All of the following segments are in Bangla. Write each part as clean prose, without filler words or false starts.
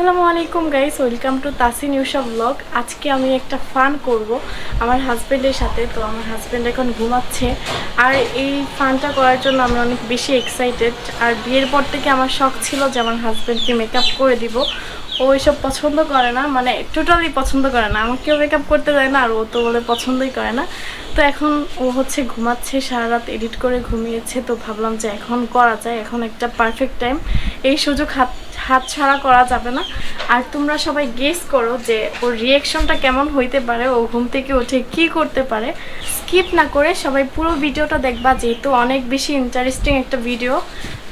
আসসালামু আলাইকুম guys, welcome to Tasin Yusa blog. আজকে আমি একটা ফান করব আমার হাজব্যান্ডের সাথে। তো আমার হাজব্যান্ড এখন ঘুমাচ্ছে, আর এই ফানটা করার জন্য আমি অনেক বেশি এক্সাইটেড। আর বিয়ের পর থেকে আমার শখ ছিল যে আমার হাজব্যান্ডকে মেকআপ করে দিব। ও এসব পছন্দ করে না, মানে টোটালি পছন্দ করে না, আমাকেও মেকআপ করতে দেয় না, আর ও তো বলে পছন্দই করে না। তো এখন ও হচ্ছে ঘুমাচ্ছে, সারা রাত এডিট করে ঘুমিয়েছে। তো ভাবলাম যে এখন করা যায়, এখন একটা পারফেক্ট টাইম, এই সুযোগ হাত ছাড়া করা যাবে না। আর তোমরা সবাই গেস করো যে ওর রিয়াকশনটা কেমন হইতে পারে, ও ঘুম থেকে উঠে কি করতে পারে। স্কিপ না করে সবাই পুরো ভিডিওটা দেখবা, যেহেতু অনেক বেশি ইন্টারেস্টিং একটা ভিডিও।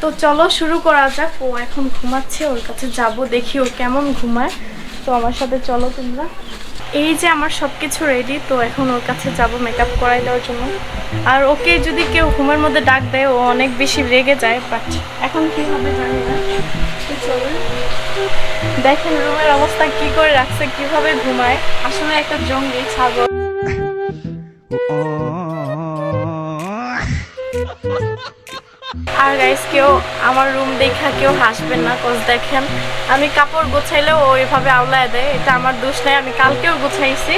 তো চলো শুরু করা যাক। ও এখন ঘুমাচ্ছে, ওর কাছে যাব, দেখি ও কেমন ঘুমায়। তো আমার সাথে চলো তোমরা। এই যে আমার সব কিছু রেডি, তো এখন ওর কাছে যাব মেকআপ করাই দেওয়ার জন্য। আর ওকে যদি কেউ ঘুমের মধ্যে ডাক দেয়, ও অনেক বেশি রেগে যায়, বাট এখন কী হবে জানি না। তো চলো, দেখেন রুমের অবস্থা কি করে রাখছে, কিভাবে ঘুমায়, আসলে একটা জঙ্গলি ছাগল। আর গাইস, কেউ আমার রুম দেখা কেউ হাসবেন না, কজ দেখেন আমি কাপড় গোছাইলেও ও এভাবে আওলায় দেয়, এটা আমার দোষ নাই, আমি কালকেও গোছাইছি।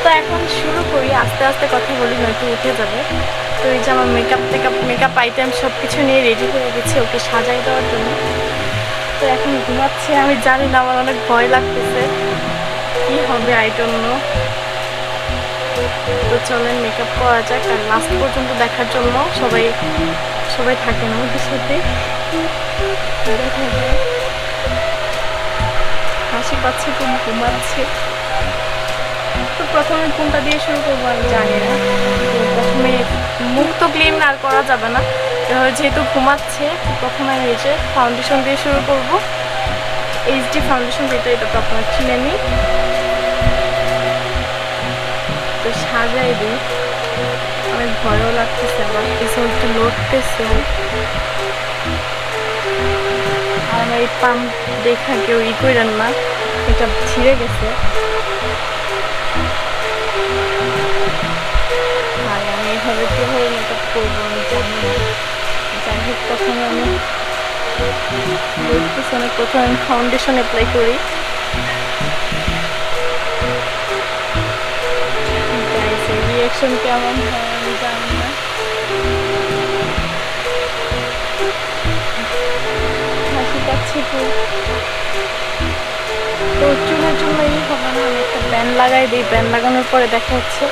তো এখন শুরু করি, আস্তে আস্তে কথা বলি, নয়তো উঠে যাবে। তো এই যে আমার মেকআপ আইটেম সব কিছু নিয়ে রেডি হয়ে গেছে ওকে সাজাই দেওয়ার জন্য। তো এখন ঘুমাচ্ছে, আমি জানি না, আমার অনেক ভয় লাগতেছে, কি হবে আই ডোন্ট নো। তো চলেন মেকআপ করা যাক, আর লাস্ট পর্যন্ত দেখার জন্য সবাই থাকে না ওদের সাথে। দেখা যায় হাসি পাচ্ছে, খুব ঘুমাচ্ছে। তো প্রথমে কোনটা দিয়ে শুরু করবো আমি জানি না। তো প্রথমে মুখ তো ক্লিন আর করা যাবে না, যেহেতু ঘুমাচ্ছে। প্রথমে আমি এই যে ফাউন্ডেশন দিয়ে শুরু করবো, এইচডি ফাউন্ডেশন, যেটা এটা তো আপনার চিনে নিই। তো সাজাই দিই, অনেক ভয়ও লাগতেছে, আবার পিছনটা লড়তেছে। আর আমার এই পাম্প দেখা কেউ করেন না, এটা ছিঁড়ে গেছে। আর আমি এভাবে কীভাবে মেকআপ করবো আমি জানি না। যাই হোক, প্রথমে আমি প্রথমে ফাউন্ডেশন অ্যাপ্লাই করি। রিয়াকশন কেমন হয় আমি জানি না। হাসি পাচ্ছি খুব। তো চুলের জন্য হবে না, আমি একটা ব্যান্ড লাগাই দিই, ব্যান্ড লাগানোর পরে দেখা হচ্ছে।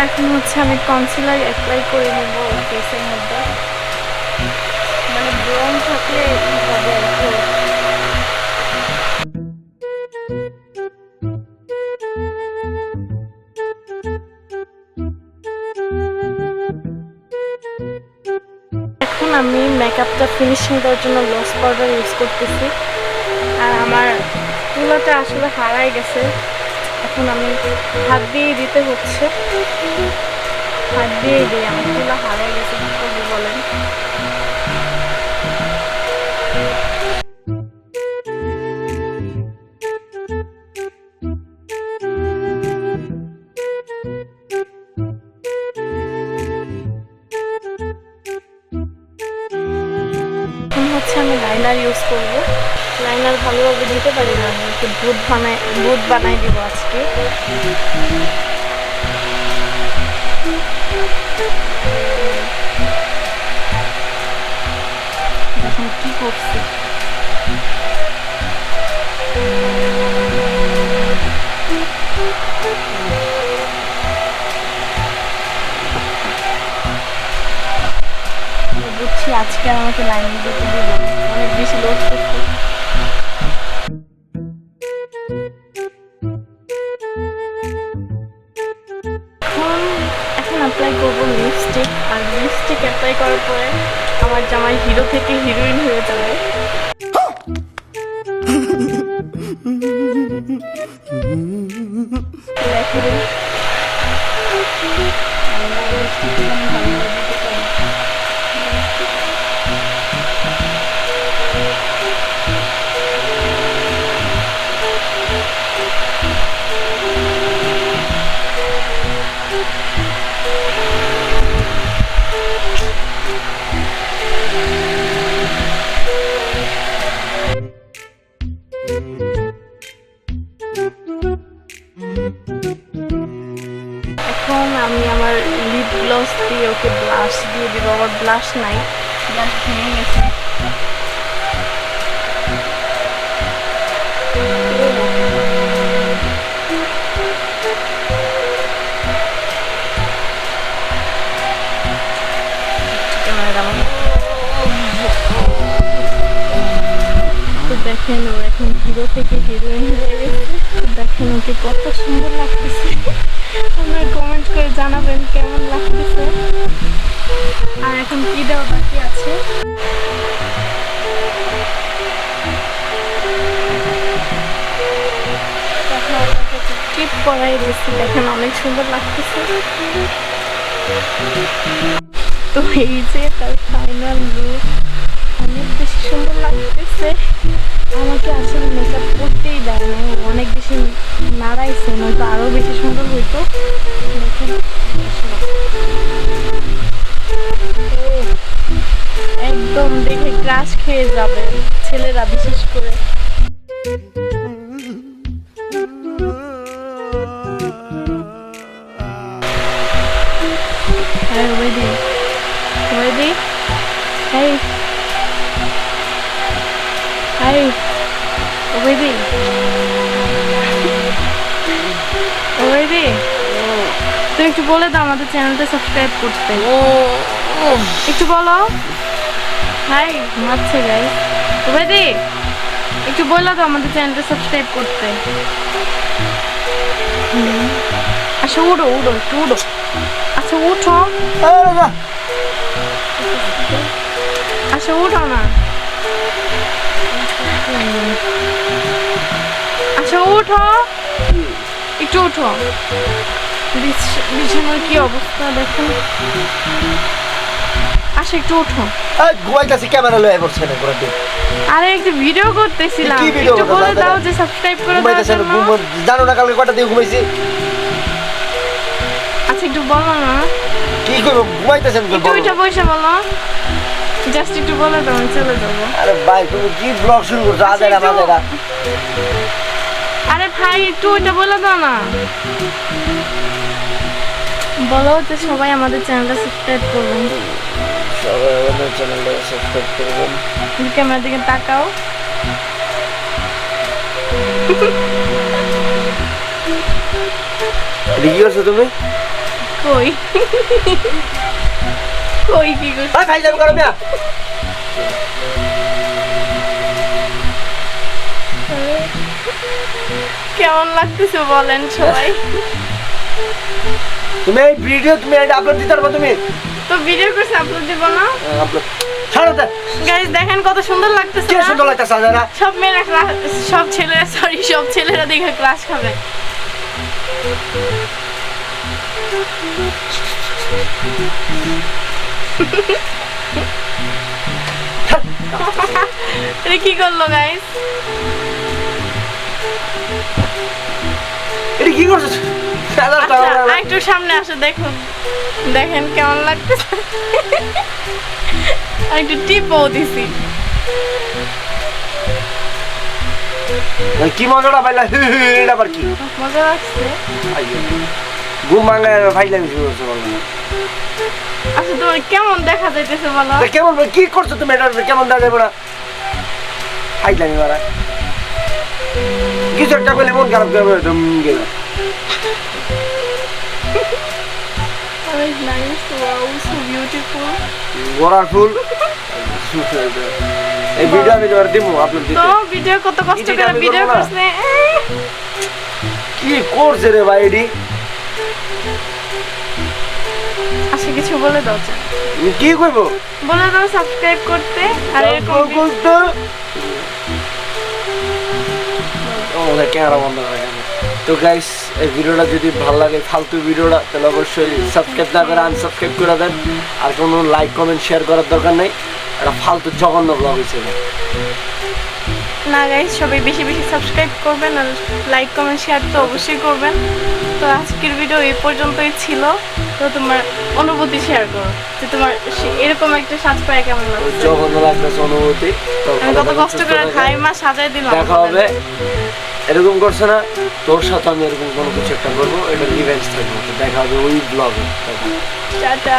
এখন হচ্ছে আমি কনসিলার অ্যাপ্লাই করে নেব ফেসের মধ্যে, মানে ব্রণ থাকলে হবে আর কি। এখন আমি মেকআপটা ফিনিশিং দেওয়ার জন্য লস পাউডার ইউজ করতেছি। আর আমার তুলাটা আসলে হারাই গেছে, এখন আমি হাত দিয়ে দিতে হচ্ছে, হাত দিয়ে দিই, আমার তুলা হারাই গেছে, কি করবো বলেন। এখন হচ্ছে আমি লাইনার ইউজ করবো। লাইনার ভালোভাবে দিতে পারি না, আমি একটু ভূত বানাই দিব আজকে। এখন কি করছি, বুঝছি আজকে আমাকে লাইন দিতে দিব, অনেক বেশি লোড করছে। এখন অ্যাপ্লাই করবো লিপস্টিক, আর লিপস্টিক অ্যাপ্লাই করার পরে আমার জামাই হিরো থেকে হিরোইন হয়ে যাবে। দিব, আমার ব্লাশ নাই, ব্লাশ ভেঙে গেছে। তো দেখেন ও এখন হিরো থেকে হিরোইন হয়ে গেছে। দেখেন ওকে কত সুন্দর লাগতেছে, আপনারা কমেন্ট করে জানাবেন কেমন লাগতেছে। আর এখন কি দেওয়া বাকি আছে, টিপ করাই দিচ্ছি। দেখেন অনেক সুন্দর লাগতেছে। তো এই যে তার ফাইনাল লুক, অনেক বেশি সুন্দর লাগতেছে। আমাকে আসলে মেকআপ করতেই দেয় না, অনেক বেশি নাড়াইছে, নয়তো আরো বেশি সুন্দর হইতো। দেখেন একদম দেখে ক্রাশ খেয়ে যাবে ছেলেরা, বিশেষ করে। Hey, ready? Ready? Hey. Hey. Ready? Ready? তুমি একটু বলে দাও আমাদের চ্যানেলটা সাবস্ক্রাইব করতে। একটু বলো। হাই, ঘুমাচ্ছে গাইস। রেডি? একটু বলে দাও আমাদের চ্যানেলটা সাবস্ক্রাইব করতে। আচ্ছা উঠো উঠো একটু উঠো। আচ্ছা উঠো, আচ্ছা উঠো না, আচ্ছা উঠো, একটু উঠো। বিছানার কি অবস্থা দেখো। আচ্ছা একটু উঠো। আরে একটু ভিডিও করতেছিলাম, একটু বলে দাও যে সাবস্ক্রাইব করে দাও। জানো না কালকে কয়টা দিয়ে ঘুমাইছি? আচ্ছা একটু বলো না। কি করব, ঘুমাইতেছেন? একটু উঠে বসে বলো, জাস্ট একটু বলে দাও, আমি চলে যাবো। আরে ভাই তুমি কি ব্লগ শুরু করছো? আজাইরা মাজাইরা। আরে ভাই একটু ওইটা বলে দাও না। বলো যে সবাই আমাদের চ্যানেলটা সাবস্ক্রাইব করবেন। সবাই আমাদের চ্যানেলটা সাবস্ক্রাইব করবেন। ক্যামেরার দিকে তাকাও। কি করছো তুমি? কই কই কি করছো? আরে ভাই যাবে করো মিয়া। কেমন লাগতেছে বলেন সবাই। তুমি এই ভিডিও তুমি আপলোড দিতে পারবে? তুমি তো ভিডিও করছে, আপলোড দিব না? আপলোড ছাড়ো তো গাইস, দেখেন কত সুন্দর লাগতেছে কি না? সুন্দর লাগতেছে আজাইরা। সব মেয়েরা সব ছেলেরা, সরি সব ছেলেরা দেখে ক্লাস খাবে। এটা কি করলো গাইস? এটা কি করছো? আচ্ছা একটু সামনে আসো, দেখুন দেখেন কেমন লাগতেছে। একটু টিপও দিছি। কি মজাটা পাইলা? এটা আবার কি মজা লাগছে? ঘুম ভাঙা ফাইলামি শুরু করছো বলো। আচ্ছা তোমার কেমন দেখা যাইতেছে বলো? কেমন কি করছো তুমি? এটা কেমন দেখা যাবে না? ফাইলামি মারা কিছু একটা বলে মন খারাপ করবে। গেল নাইস, ওয়াও, সো বিউটিফুল। গোড়ার ফুল। এই ভিডিও আমি তোমার দিব আপলোড দিতে। তো ভিডিও কত কষ্ট করে ভিডিও করছে। কি করছে রে ভাই এডি? আচ্ছা কিছু বলে দাও। কি কইবো? বলে দাও সাবস্ক্রাইব করতে। আর এরকম করতে ক্যামেরা বন্ধ করে। তো গাইস এই ভিডিওটা যদি ভালো লাগে, ফালতু ভিডিওটা, তাহলে অবশ্যই সাবস্ক্রাইব না করে আনসাবস্ক্রাইব করে দেন। আর কোনো লাইক কমেন্ট শেয়ার করার দরকার নেই। একটা ফালতু জঘন্য ব্লগ হিসেবে না গাইস, সবাই বেশি বেশি সাবস্ক্রাইব করবেন আর লাইক কমেন্ট শেয়ার তো অবশ্যই করবেন। তো আজকের ভিডিও এই পর্যন্তই ছিল। তো তোমার অনুভূতি শেয়ার করো যে তোমার এরকম একটা সাজ পায় কেমন লাগছে। জঘন্য লাগতেছে অনুভূতি। আমি কত কষ্ট করে খাই মা সাজাই দিলাম। দেখা হবে। এরকম করছে না, তোর সাথে আমি এরকম কোনো কিছু একটা করবো, এটা রিভেঞ্জ থাকবো। দেখা হবে ওই ব্লগে। টাটা।